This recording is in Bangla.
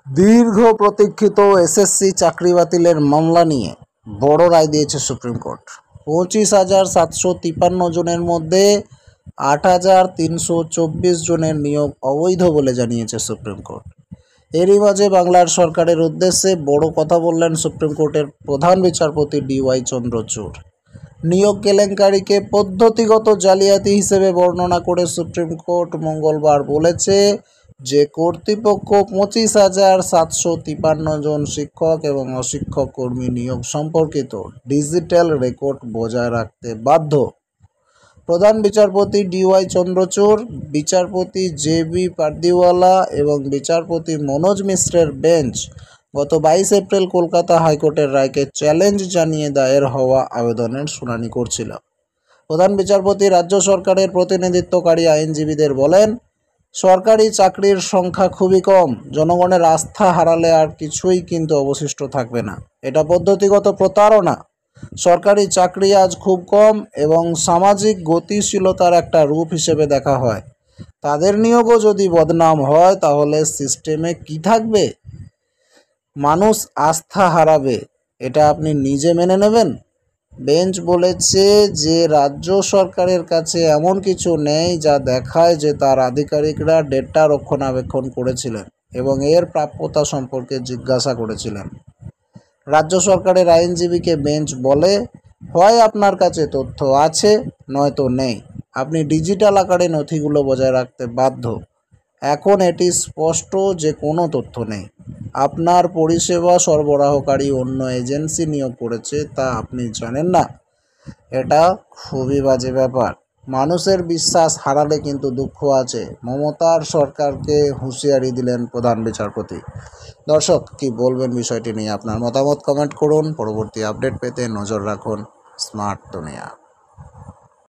দীর্ঘ প্রতীক্ষিত এসএসসি চাকরি বাতিলের মামলা নিয়ে বড় রায় দিয়েছে সুপ্রিম কোর্ট। 25,753 জনের মধ্যে 8,324 জনের নিয়োগ অবৈধ বলে জানিয়েছে সুপ্রিম কোর্ট। এরই মাঝে বাংলার সরকারের উদ্দেশ্যে বড় কথা বললেন সুপ্রিম কোর্টের প্রধান বিচারপতি DY চন্দ্রচূড়। নিয়োগ কেলেঙ্কারিকে পদ্ধতিগত জালিয়াতি হিসেবে বর্ণনা করে সুপ্রিম কোর্ট মঙ্গলবার বলেছে যে কর্তৃপক্ষ 25,753 জন শিক্ষক এবং অশিক্ষক কর্মী নিয়োগ সম্পর্কিত ডিজিটাল রেকর্ড বজায় রাখতে বাধ্য। প্রধান বিচারপতি DY চন্দ্রচূড়, বিচারপতি JB পারদিওয়ালা এবং বিচারপতি মনোজ মিশ্রের বেঞ্চ গত 22 এপ্রিল কলকাতা হাইকোর্টের রায়কে চ্যালেঞ্জ জানিয়ে দায়ের হওয়া আবেদনের শুনানি করছিল। প্রধান বিচারপতি রাজ্য সরকারের প্রতিনিধিত্বকারী আইনজীবীদের বলেন, সরকারি চাকরির সংখ্যা খুবই কম, জনগণের আস্থা হারালে আর কিছুই কিন্তু অবশিষ্ট থাকবে না। এটা পদ্ধতিগত প্রতারণা। সরকারি চাকরি আজ খুব কম এবং সামাজিক গতিশীলতার একটা রূপ হিসেবে দেখা হয়। তাদের নিয়োগও যদি বদনাম হয় তাহলে সিস্টেমে কি থাকবে? মানুষ আস্থা হারাবে। এটা আপনি নিজে মেনে নেবেন? বেঞ্চ বলেছে যে রাজ্য সরকারের কাছে এমন কিছু নেই যা দেখায় যে তার আধিকারিকরা ডেটা রক্ষণাবেক্ষণ করেছিলেন এবং এর প্রাপ্যতা সম্পর্কে জিজ্ঞাসা করেছিলেন। রাজ্য সরকারের আইনজীবীকে বেঞ্চ বলে, হয় আপনার কাছে তথ্য আছে নয়তো নেই। আপনি ডিজিটাল আকারে নথিগুলো বজায় রাখতে বাধ্য। এখন এটি স্পষ্ট যে কোনো তথ্য নেই। আপনার পরিষেবা সরবরাহকারী অন্য এজেন্সি নিয়োগ করেছে তা আপনি জানেন না। এটা খুবই বাজে ব্যাপার। মানুষের বিশ্বাস হারালে কিন্তু দুঃখ আছে। মমতার সরকারকে হুঁশিয়ারি দিলেন প্রধান বিচারপতি। দর্শক, কি বলবেন বিষয়টি নিয়ে? আপনার মতামত কমেন্ট করুন। পরবর্তী আপডেট পেতে নজর রাখুন স্মার্ট দুনিয়া।